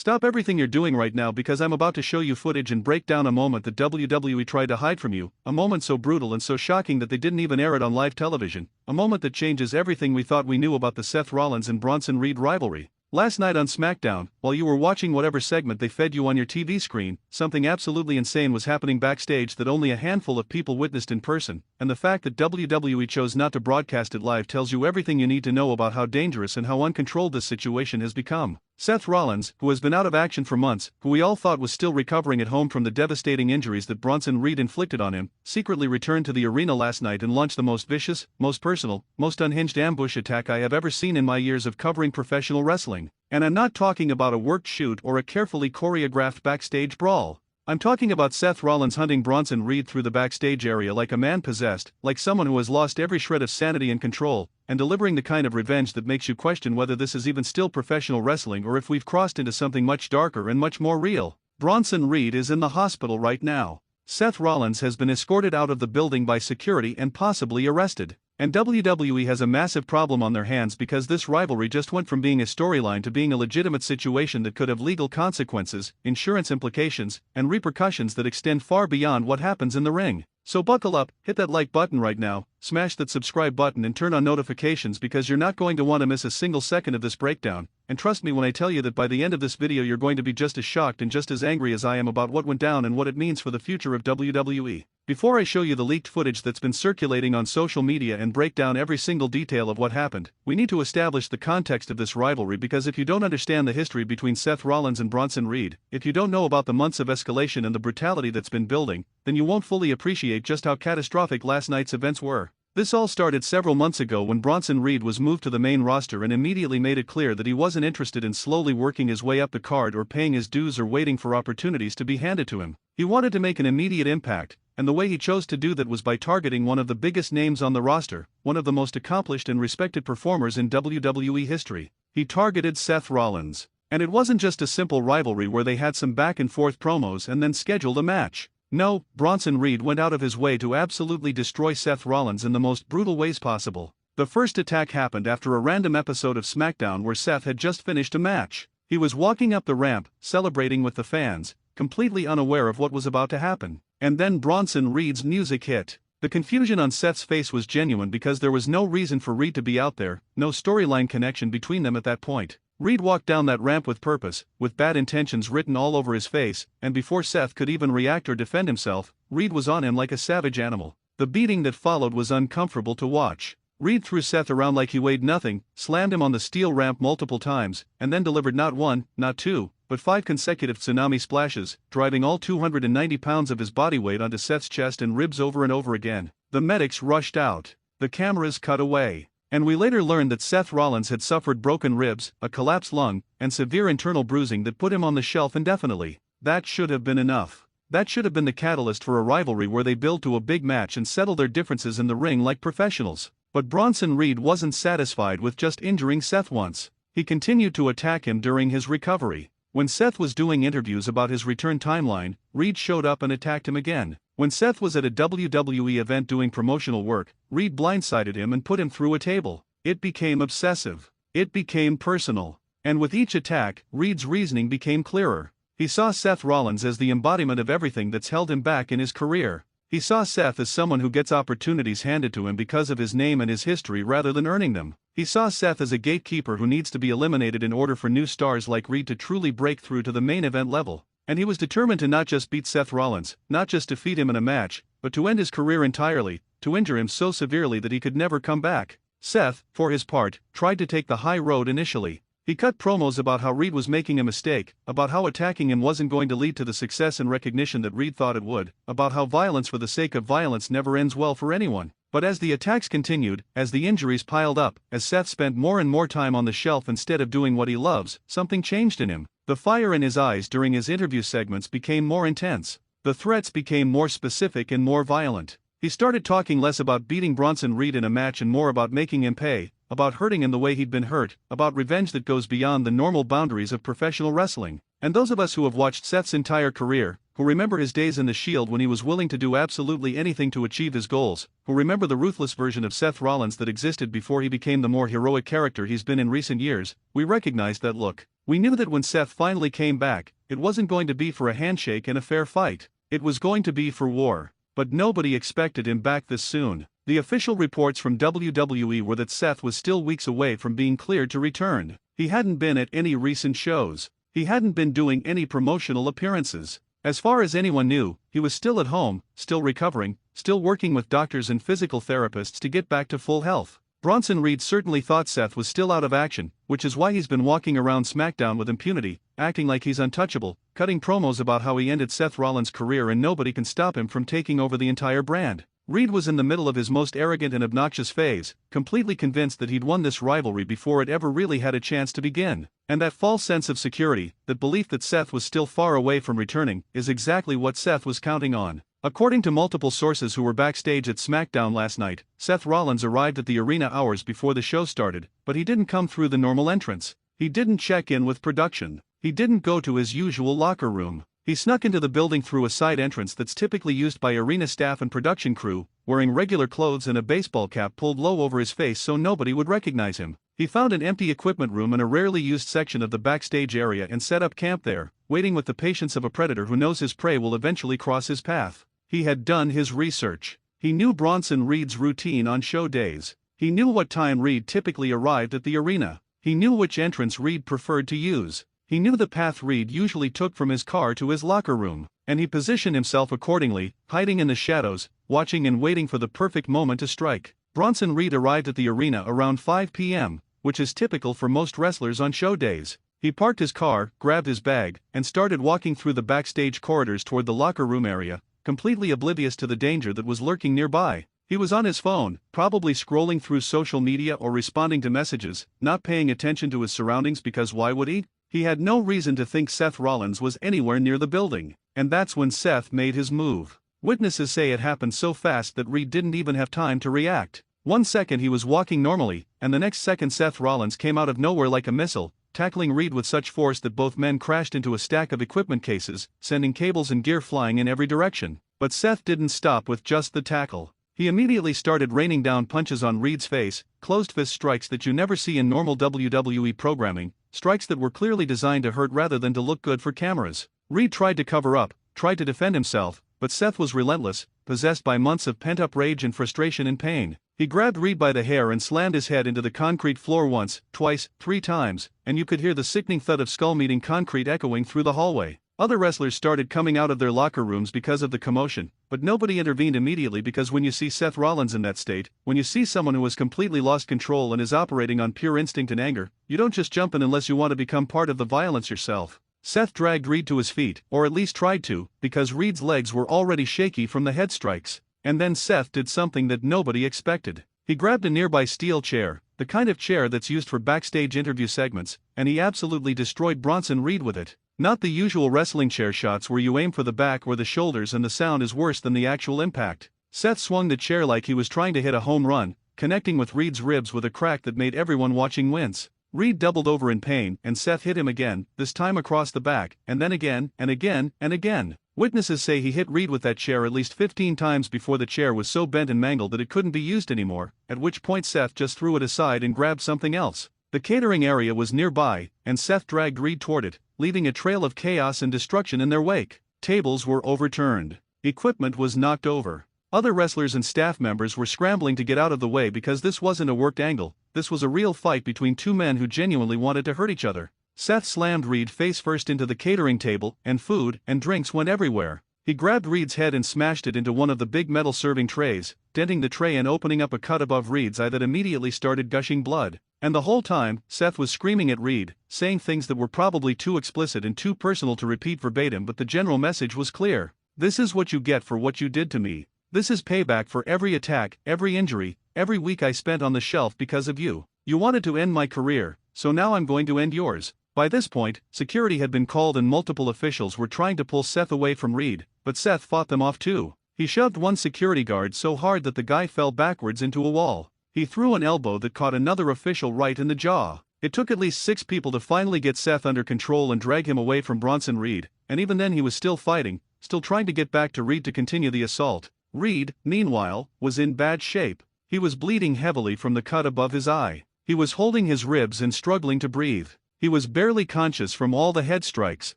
Stop everything you're doing right now because I'm about to show you footage and break down a moment that WWE tried to hide from you, a moment so brutal and so shocking that they didn't even air it on live television, a moment that changes everything we thought we knew about the Seth Rollins and Bronson Reed rivalry. Last night on Smackdown, while you were watching whatever segment they fed you on your TV screen, something absolutely insane was happening backstage that only a handful of people witnessed in person, and the fact that WWE chose not to broadcast it live tells you everything you need to know about how dangerous and how uncontrolled this situation has become. Seth Rollins, who has been out of action for months, who we all thought was still recovering at home from the devastating injuries that Bronson Reed inflicted on him, secretly returned to the arena last night and launched the most vicious, most personal, most unhinged ambush attack I have ever seen in my years of covering professional wrestling. And I'm not talking about a worked shoot or a carefully choreographed backstage brawl. I'm talking about Seth Rollins hunting Bronson Reed through the backstage area like a man possessed, like someone who has lost every shred of sanity and control, and delivering the kind of revenge that makes you question whether this is even still professional wrestling or if we've crossed into something much darker and much more real. Bronson Reed is in the hospital right now. Seth Rollins has been escorted out of the building by security and possibly arrested. And WWE has a massive problem on their hands because this rivalry just went from being a storyline to being a legitimate situation that could have legal consequences, insurance implications, and repercussions that extend far beyond what happens in the ring. So buckle up, hit that like button right now, smash that subscribe button and turn on notifications because you're not going to want to miss a single second of this breakdown, and trust me when I tell you that by the end of this video you're going to be just as shocked and just as angry as I am about what went down and what it means for the future of WWE. Before I show you the leaked footage that's been circulating on social media and break down every single detail of what happened, we need to establish the context of this rivalry because if you don't understand the history between Seth Rollins and Bronson Reed, if you don't know about the months of escalation and the brutality that's been building, then you won't fully appreciate just how catastrophic last night's events were. This all started several months ago when Bronson Reed was moved to the main roster and immediately made it clear that he wasn't interested in slowly working his way up the card or paying his dues or waiting for opportunities to be handed to him. He wanted to make an immediate impact, and the way he chose to do that was by targeting one of the biggest names on the roster, one of the most accomplished and respected performers in WWE history. He targeted Seth Rollins. And it wasn't just a simple rivalry where they had some back and forth promos and then scheduled a match. No, Bronson Reed went out of his way to absolutely destroy Seth Rollins in the most brutal ways possible. The first attack happened after a random episode of Smackdown where Seth had just finished a match. He was walking up the ramp, celebrating with the fans, completely unaware of what was about to happen. And then Bronson Reed's music hit. The confusion on Seth's face was genuine because there was no reason for Reed to be out there, no storyline connection between them at that point. Reed walked down that ramp with purpose, with bad intentions written all over his face, and before Seth could even react or defend himself, Reed was on him like a savage animal. The beating that followed was uncomfortable to watch. Reed threw Seth around like he weighed nothing, slammed him on the steel ramp multiple times, and then delivered not one, not two, but 5 consecutive tsunami splashes, driving all 290 pounds of his body weight onto Seth's chest and ribs over and over again. The medics rushed out. The cameras cut away. And we later learned that Seth Rollins had suffered broken ribs, a collapsed lung, and severe internal bruising that put him on the shelf indefinitely. That should have been enough. That should have been the catalyst for a rivalry where they build to a big match and settle their differences in the ring like professionals. But Bronson Reed wasn't satisfied with just injuring Seth once. He continued to attack him during his recovery. When Seth was doing interviews about his return timeline, Reed showed up and attacked him again. When Seth was at a WWE event doing promotional work, Reed blindsided him and put him through a table. It became obsessive. It became personal. And with each attack, Reed's reasoning became clearer. He saw Seth Rollins as the embodiment of everything that's held him back in his career. He saw Seth as someone who gets opportunities handed to him because of his name and his history rather than earning them. He saw Seth as a gatekeeper who needs to be eliminated in order for new stars like Reed to truly break through to the main event level. And he was determined to not just beat Seth Rollins, not just defeat him in a match, but to end his career entirely, to injure him so severely that he could never come back. Seth, for his part, tried to take the high road initially. He cut promos about how Reed was making a mistake, about how attacking him wasn't going to lead to the success and recognition that Reed thought it would, about how violence for the sake of violence never ends well for anyone. But as the attacks continued, as the injuries piled up, as Seth spent more and more time on the shelf instead of doing what he loves, something changed in him. The fire in his eyes during his interview segments became more intense. The threats became more specific and more violent. He started talking less about beating Bronson Reed in a match and more about making him pay, about hurting in the way he'd been hurt, about revenge that goes beyond the normal boundaries of professional wrestling. And those of us who have watched Seth's entire career, who remember his days in the Shield when he was willing to do absolutely anything to achieve his goals, who remember the ruthless version of Seth Rollins that existed before he became the more heroic character he's been in recent years, we recognize that look. We knew that when Seth finally came back, it wasn't going to be for a handshake and a fair fight. It was going to be for war. But nobody expected him back this soon. The official reports from WWE were that Seth was still weeks away from being cleared to return. He hadn't been at any recent shows. He hadn't been doing any promotional appearances. As far as anyone knew, he was still at home, still recovering, still working with doctors and physical therapists to get back to full health. Bronson Reed certainly thought Seth was still out of action, which is why he's been walking around Smackdown with impunity, acting like he's untouchable, cutting promos about how he ended Seth Rollins' career and nobody can stop him from taking over the entire brand. Reed was in the middle of his most arrogant and obnoxious phase, completely convinced that he'd won this rivalry before it ever really had a chance to begin. And that false sense of security, that belief that Seth was still far away from returning, is exactly what Seth was counting on. According to multiple sources who were backstage at Smackdown last night, Seth Rollins arrived at the arena hours before the show started, but he didn't come through the normal entrance. He didn't check in with production. He didn't go to his usual locker room. He snuck into the building through a side entrance that's typically used by arena staff and production crew, wearing regular clothes and a baseball cap pulled low over his face so nobody would recognize him. He found an empty equipment room and a rarely used section of the backstage area and set up camp there, waiting with the patience of a predator who knows his prey will eventually cross his path. He had done his research. He knew Bronson Reed's routine on show days. He knew what time Reed typically arrived at the arena. He knew which entrance Reed preferred to use. He knew the path Reed usually took from his car to his locker room, and he positioned himself accordingly, hiding in the shadows, watching and waiting for the perfect moment to strike. Bronson Reed arrived at the arena around 5 p.m., which is typical for most wrestlers on show days. He parked his car, grabbed his bag, and started walking through the backstage corridors toward the locker room area, completely oblivious to the danger that was lurking nearby. He was on his phone, probably scrolling through social media or responding to messages, not paying attention to his surroundings because why would he? He had no reason to think Seth Rollins was anywhere near the building, and that's when Seth made his move. Witnesses say it happened so fast that Reed didn't even have time to react. 1 second he was walking normally, and the next second Seth Rollins came out of nowhere like a missile, tackling Reed with such force that both men crashed into a stack of equipment cases, sending cables and gear flying in every direction. But Seth didn't stop with just the tackle. He immediately started raining down punches on Reed's face, closed-fist strikes that you never see in normal WWE programming, strikes that were clearly designed to hurt rather than to look good for cameras. Reed tried to cover up, tried to defend himself, but Seth was relentless, possessed by months of pent-up rage and frustration and pain. He grabbed Reed by the hair and slammed his head into the concrete floor once, twice, 3 times, and you could hear the sickening thud of skull-meeting concrete echoing through the hallway. Other wrestlers started coming out of their locker rooms because of the commotion, but nobody intervened immediately because when you see Seth Rollins in that state, when you see someone who has completely lost control and is operating on pure instinct and anger, you don't just jump in unless you want to become part of the violence yourself. Seth dragged Reed to his feet, or at least tried to, because Reed's legs were already shaky from the head strikes. And then Seth did something that nobody expected. He grabbed a nearby steel chair, the kind of chair that's used for backstage interview segments, and he absolutely destroyed Bronson Reed with it. Not the usual wrestling chair shots where you aim for the back or the shoulders and the sound is worse than the actual impact. Seth swung the chair like he was trying to hit a home run, connecting with Reed's ribs with a crack that made everyone watching wince. Reed doubled over in pain and Seth hit him again, this time across the back, and then again, and again, and again. Witnesses say he hit Reed with that chair at least 15 times before the chair was so bent and mangled that it couldn't be used anymore, at which point Seth just threw it aside and grabbed something else. The catering area was nearby, and Seth dragged Reed toward it, leaving a trail of chaos and destruction in their wake. Tables were overturned. Equipment was knocked over. Other wrestlers and staff members were scrambling to get out of the way because this wasn't a worked angle, this was a real fight between 2 men who genuinely wanted to hurt each other. Seth slammed Reed face first into the catering table, and food and drinks went everywhere. He grabbed Reed's head and smashed it into one of the big metal serving trays, denting the tray and opening up a cut above Reed's eye that immediately started gushing blood. And the whole time, Seth was screaming at Reed, saying things that were probably too explicit and too personal to repeat verbatim, but the general message was clear. This is what you get for what you did to me. This is payback for every attack, every injury, every week I spent on the shelf because of you. You wanted to end my career, so now I'm going to end yours. By this point, security had been called and multiple officials were trying to pull Seth away from Reed, but Seth fought them off too. He shoved one security guard so hard that the guy fell backwards into a wall. he threw an elbow that caught another official right in the jaw. It took at least 6 people to finally get Seth under control and drag him away from Bronson Reed, and even then he was still fighting, still trying to get back to Reed to continue the assault. Reed, meanwhile, was in bad shape. He was bleeding heavily from the cut above his eye. He was holding his ribs and struggling to breathe. He was barely conscious from all the head strikes.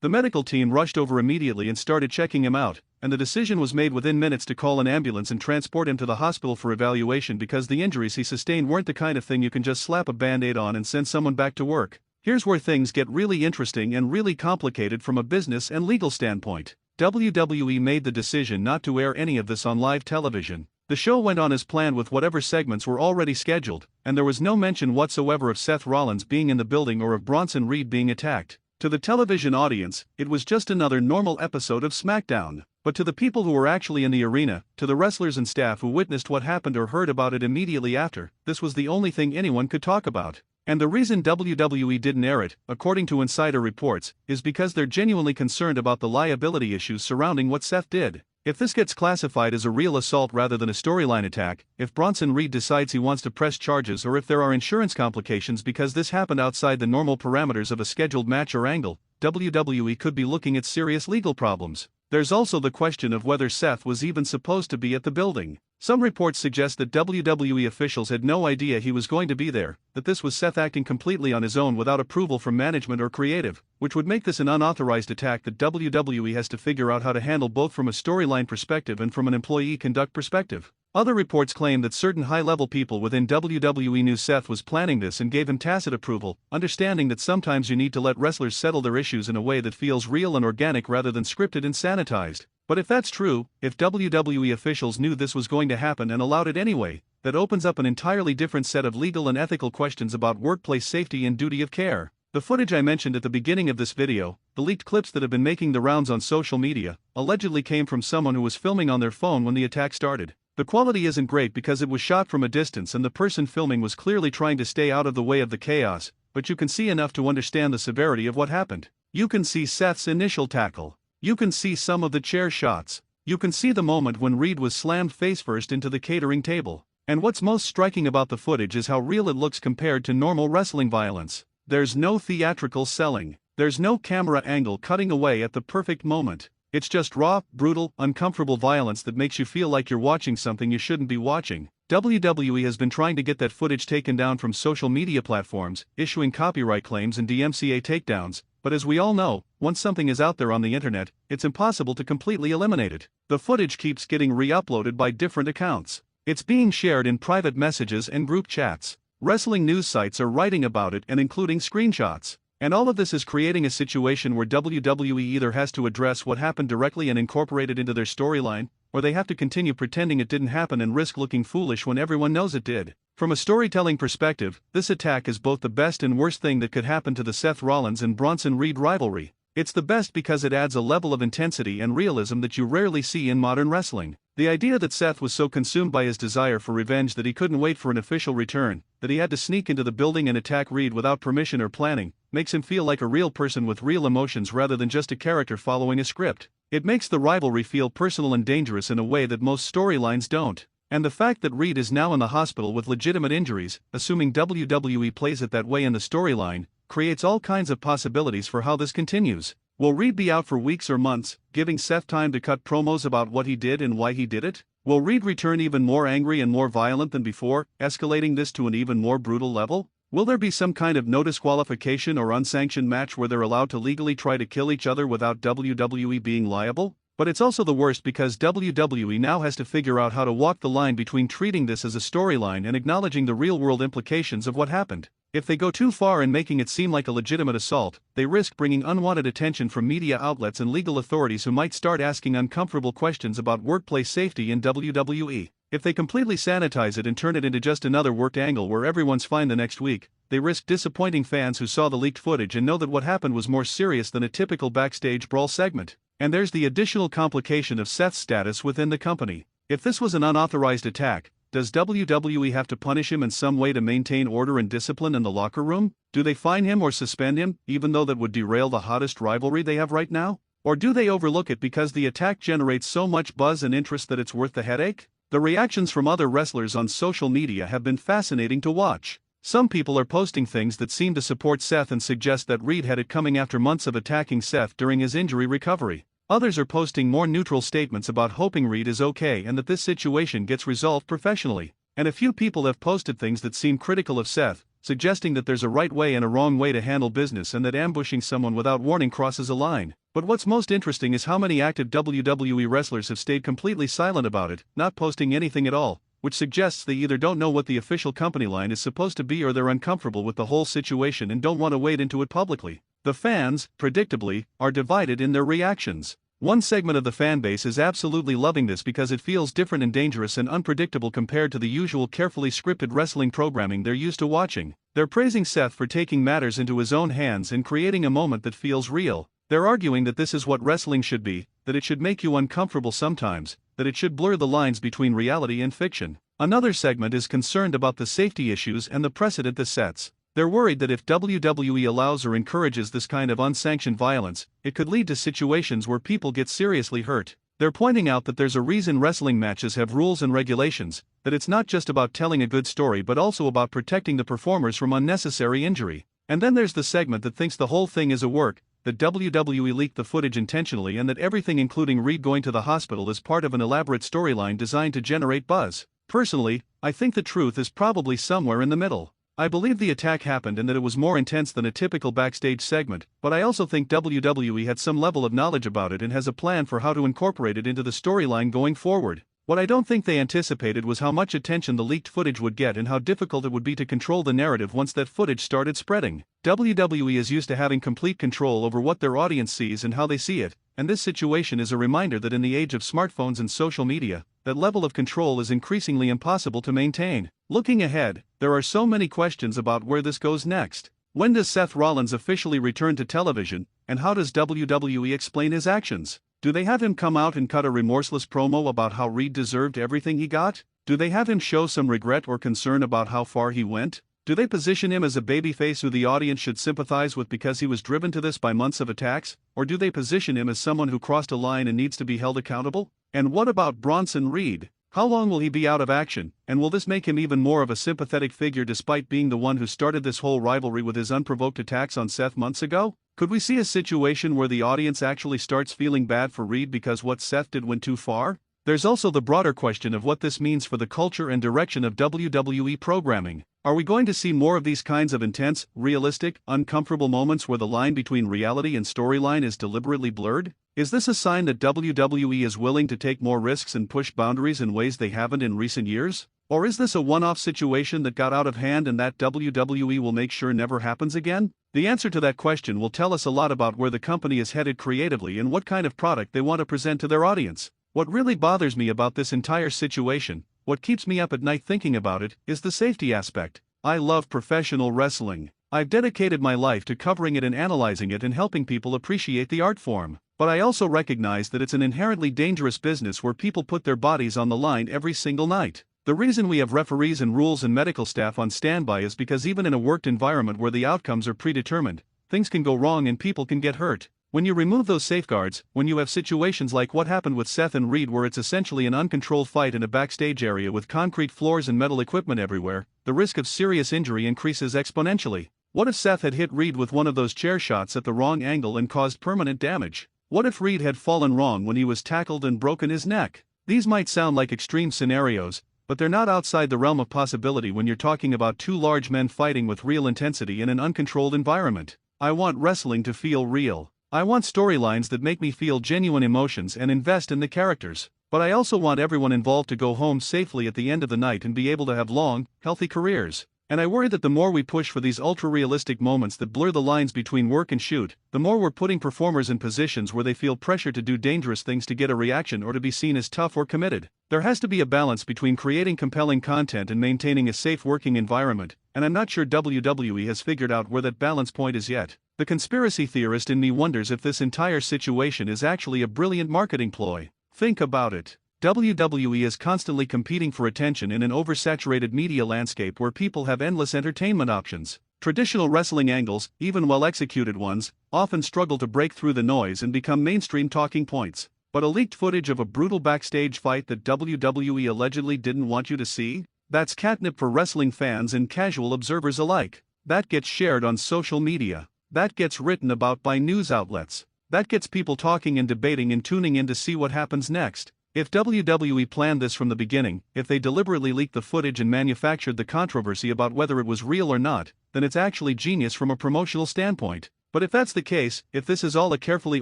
The medical team rushed over immediately and started checking him out, and the decision was made within minutes to call an ambulance and transport him to the hospital for evaluation because the injuries he sustained weren't the kind of thing you can just slap a band-aid on and send someone back to work. Here's where things get really interesting and really complicated from a business and legal standpoint. WWE made the decision not to air any of this on live television. The show went on as planned with whatever segments were already scheduled, and there was no mention whatsoever of Seth Rollins being in the building or of Bronson Reed being attacked. To the television audience, it was just another normal episode of Smackdown. But to the people who were actually in the arena, to the wrestlers and staff who witnessed what happened or heard about it immediately after, this was the only thing anyone could talk about. And the reason WWE didn't air it, according to insider reports, is because they're genuinely concerned about the liability issues surrounding what Seth did. If this gets classified as a real assault rather than a storyline attack, if Bronson Reed decides he wants to press charges, or if there are insurance complications because this happened outside the normal parameters of a scheduled match or angle, WWE could be looking at serious legal problems. There's also the question of whether Seth was even supposed to be at the building. Some reports suggest that WWE officials had no idea he was going to be there, that this was Seth acting completely on his own without approval from management or creative, which would make this an unauthorized attack that WWE has to figure out how to handle both from a storyline perspective and from an employee conduct perspective. Other reports claim that certain high-level people within WWE knew Seth was planning this and gave him tacit approval, understanding that sometimes you need to let wrestlers settle their issues in a way that feels real and organic rather than scripted and sanitized. But if that's true, if WWE officials knew this was going to happen and allowed it anyway, that opens up an entirely different set of legal and ethical questions about workplace safety and duty of care. The footage I mentioned at the beginning of this video, the leaked clips that have been making the rounds on social media, allegedly came from someone who was filming on their phone when the attack started. The quality isn't great because it was shot from a distance and the person filming was clearly trying to stay out of the way of the chaos, but you can see enough to understand the severity of what happened. You can see Seth's initial tackle. You can see some of the chair shots. You can see the moment when Reed was slammed face-first into the catering table. And what's most striking about the footage is how real it looks compared to normal wrestling violence. There's no theatrical selling. There's no camera angle cutting away at the perfect moment. It's just raw, brutal, uncomfortable violence that makes you feel like you're watching something you shouldn't be watching. WWE has been trying to get that footage taken down from social media platforms, issuing copyright claims and DMCA takedowns, but as we all know, once something is out there on the internet, it's impossible to completely eliminate it. The footage keeps getting re-uploaded by different accounts. It's being shared in private messages and group chats. Wrestling news sites are writing about it and including screenshots. And all of this is creating a situation where WWE either has to address what happened directly and incorporate it into their storyline, or they have to continue pretending it didn't happen and risk looking foolish when everyone knows it did. From a storytelling perspective, this attack is both the best and worst thing that could happen to the Seth Rollins and Bronson Reed rivalry. It's the best because it adds a level of intensity and realism that you rarely see in modern wrestling. The idea that Seth was so consumed by his desire for revenge that he couldn't wait for an official return, that he had to sneak into the building and attack Reed without permission or planning, makes him feel like a real person with real emotions rather than just a character following a script. It makes the rivalry feel personal and dangerous in a way that most storylines don't. And the fact that Reed is now in the hospital with legitimate injuries, assuming WWE plays it that way in the storyline, creates all kinds of possibilities for how this continues. Will Reed be out for weeks or months, giving Seth time to cut promos about what he did and why he did it? Will Reed return even more angry and more violent than before, escalating this to an even more brutal level? Will there be some kind of no disqualification or unsanctioned match where they're allowed to legally try to kill each other without WWE being liable? But it's also the worst because WWE now has to figure out how to walk the line between treating this as a storyline and acknowledging the real-world implications of what happened. If they go too far in making it seem like a legitimate assault, they risk bringing unwanted attention from media outlets and legal authorities who might start asking uncomfortable questions about workplace safety in WWE. If they completely sanitize it and turn it into just another worked angle where everyone's fine the next week, they risk disappointing fans who saw the leaked footage and know that what happened was more serious than a typical backstage brawl segment. And there's the additional complication of Seth's status within the company. If this was an unauthorized attack, does WWE have to punish him in some way to maintain order and discipline in the locker room? Do they fine him or suspend him, even though that would derail the hottest rivalry they have right now? Or do they overlook it because the attack generates so much buzz and interest that it's worth the headache? The reactions from other wrestlers on social media have been fascinating to watch. Some people are posting things that seem to support Seth and suggest that Reed had it coming after months of attacking Seth during his injury recovery. Others are posting more neutral statements about hoping Reed is okay and that this situation gets resolved professionally. And a few people have posted things that seem critical of Seth, suggesting that there's a right way and a wrong way to handle business and that ambushing someone without warning crosses a line. But what's most interesting is how many active WWE wrestlers have stayed completely silent about it, not posting anything at all, which suggests they either don't know what the official company line is supposed to be or they're uncomfortable with the whole situation and don't want to wade into it publicly. The fans, predictably, are divided in their reactions. One segment of the fanbase is absolutely loving this because it feels different and dangerous and unpredictable compared to the usual carefully scripted wrestling programming they're used to watching. They're praising Seth for taking matters into his own hands and creating a moment that feels real. They're arguing that this is what wrestling should be, that it should make you uncomfortable sometimes, that it should blur the lines between reality and fiction. Another segment is concerned about the safety issues and the precedent this sets. They're worried that if WWE allows or encourages this kind of unsanctioned violence, it could lead to situations where people get seriously hurt. They're pointing out that there's a reason wrestling matches have rules and regulations, that it's not just about telling a good story but also about protecting the performers from unnecessary injury. And then there's the segment that thinks the whole thing is a work, that WWE leaked the footage intentionally and that everything including Reed going to the hospital is part of an elaborate storyline designed to generate buzz. Personally, I think the truth is probably somewhere in the middle. I believe the attack happened and that it was more intense than a typical backstage segment, but I also think WWE had some level of knowledge about it and has a plan for how to incorporate it into the storyline going forward. What I don't think they anticipated was how much attention the leaked footage would get and how difficult it would be to control the narrative once that footage started spreading. WWE is used to having complete control over what their audience sees and how they see it, and this situation is a reminder that in the age of smartphones and social media, that level of control is increasingly impossible to maintain. Looking ahead, there are so many questions about where this goes next. When does Seth Rollins officially return to television, and how does WWE explain his actions? Do they have him come out and cut a remorseless promo about how Reed deserved everything he got? Do they have him show some regret or concern about how far he went? Do they position him as a babyface who the audience should sympathize with because he was driven to this by months of attacks? Or do they position him as someone who crossed a line and needs to be held accountable? And what about Bronson Reed? How long will he be out of action, and will this make him even more of a sympathetic figure despite being the one who started this whole rivalry with his unprovoked attacks on Seth months ago? Could we see a situation where the audience actually starts feeling bad for Reed because what Seth did went too far? There's also the broader question of what this means for the culture and direction of WWE programming. Are we going to see more of these kinds of intense, realistic, uncomfortable moments where the line between reality and storyline is deliberately blurred? Is this a sign that WWE is willing to take more risks and push boundaries in ways they haven't in recent years? Or is this a one-off situation that got out of hand and that WWE will make sure never happens again? The answer to that question will tell us a lot about where the company is headed creatively and what kind of product they want to present to their audience. What really bothers me about this entire situation, what keeps me up at night thinking about it, is the safety aspect. I love professional wrestling. I've dedicated my life to covering it and analyzing it and helping people appreciate the art form. But I also recognize that it's an inherently dangerous business where people put their bodies on the line every single night. The reason we have referees and rules and medical staff on standby is because even in a worked environment where the outcomes are predetermined, things can go wrong and people can get hurt. When you remove those safeguards, when you have situations like what happened with Seth and Reed where it's essentially an uncontrolled fight in a backstage area with concrete floors and metal equipment everywhere, the risk of serious injury increases exponentially. What if Seth had hit Reed with one of those chair shots at the wrong angle and caused permanent damage? What if Reed had fallen wrong when he was tackled and broken his neck? These might sound like extreme scenarios, but they're not outside the realm of possibility when you're talking about two large men fighting with real intensity in an uncontrolled environment. I want wrestling to feel real. I want storylines that make me feel genuine emotions and invest in the characters. But I also want everyone involved to go home safely at the end of the night and be able to have long, healthy careers. And I worry that the more we push for these ultra-realistic moments that blur the lines between work and shoot, the more we're putting performers in positions where they feel pressure to do dangerous things to get a reaction or to be seen as tough or committed. There has to be a balance between creating compelling content and maintaining a safe working environment, and I'm not sure WWE has figured out where that balance point is yet. The conspiracy theorist in me wonders if this entire situation is actually a brilliant marketing ploy. Think about it. WWE is constantly competing for attention in an oversaturated media landscape where people have endless entertainment options. Traditional wrestling angles, even well-executed ones, often struggle to break through the noise and become mainstream talking points. But a leaked footage of a brutal backstage fight that WWE allegedly didn't want you to see? That's catnip for wrestling fans and casual observers alike. That gets shared on social media. That gets written about by news outlets. That gets people talking and debating and tuning in to see what happens next. If WWE planned this from the beginning, if they deliberately leaked the footage and manufactured the controversy about whether it was real or not, then it's actually genius from a promotional standpoint. But if that's the case, if this is all a carefully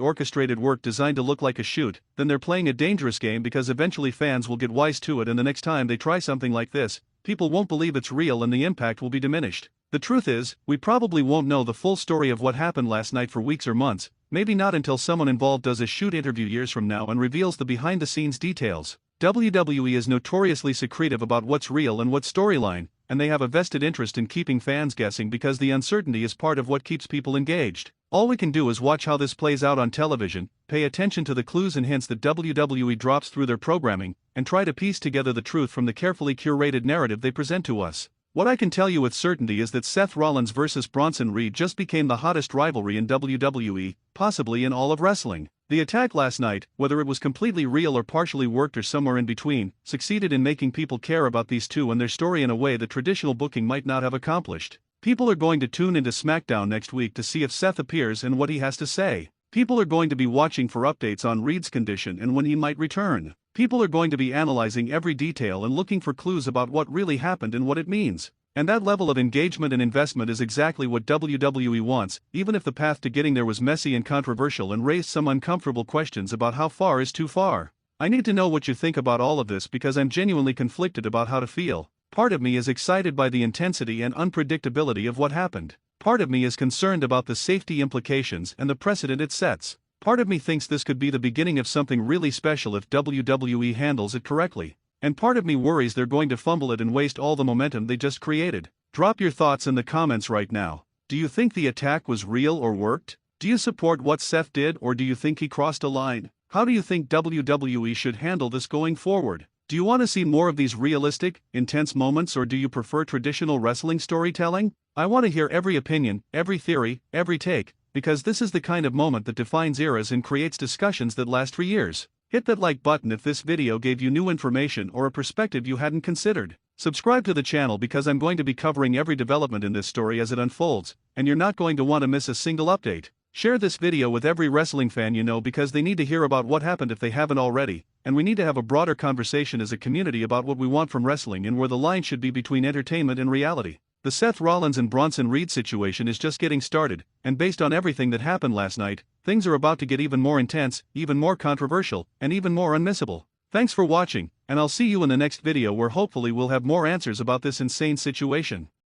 orchestrated work designed to look like a shoot, then they're playing a dangerous game because eventually fans will get wise to it and the next time they try something like this, people won't believe it's real and the impact will be diminished. The truth is, we probably won't know the full story of what happened last night for weeks or months, maybe not until someone involved does a shoot interview years from now and reveals the behind-the-scenes details. WWE is notoriously secretive about what's real and what's storyline, and they have a vested interest in keeping fans guessing because the uncertainty is part of what keeps people engaged. All we can do is watch how this plays out on television, pay attention to the clues and hints that WWE drops through their programming, and try to piece together the truth from the carefully curated narrative they present to us. What I can tell you with certainty is that Seth Rollins vs. Bronson Reed just became the hottest rivalry in WWE, possibly in all of wrestling. The attack last night, whether it was completely real or partially worked or somewhere in between, succeeded in making people care about these two and their story in a way that traditional booking might not have accomplished. People are going to tune into Smackdown next week to see if Seth appears and what he has to say. People are going to be watching for updates on Reed's condition and when he might return. People are going to be analyzing every detail and looking for clues about what really happened and what it means. And that level of engagement and investment is exactly what WWE wants, even if the path to getting there was messy and controversial and raised some uncomfortable questions about how far is too far. I need to know what you think about all of this because I'm genuinely conflicted about how to feel. Part of me is excited by the intensity and unpredictability of what happened. Part of me is concerned about the safety implications and the precedent it sets. Part of me thinks this could be the beginning of something really special if WWE handles it correctly. And part of me worries they're going to fumble it and waste all the momentum they just created. Drop your thoughts in the comments right now. Do you think the attack was real or worked? Do you support what Seth did or do you think he crossed a line? How do you think WWE should handle this going forward? Do you want to see more of these realistic, intense moments or do you prefer traditional wrestling storytelling? I want to hear every opinion, every theory, every take, because this is the kind of moment that defines eras and creates discussions that last for years. Hit that like button if this video gave you new information or a perspective you hadn't considered. Subscribe to the channel because I'm going to be covering every development in this story as it unfolds, and you're not going to want to miss a single update. Share this video with every wrestling fan you know because they need to hear about what happened if they haven't already, and we need to have a broader conversation as a community about what we want from wrestling and where the line should be between entertainment and reality. The Seth Rollins and Bronson Reed situation is just getting started, and based on everything that happened last night, things are about to get even more intense, even more controversial, and even more unmissable. Thanks for watching, and I'll see you in the next video where hopefully we'll have more answers about this insane situation.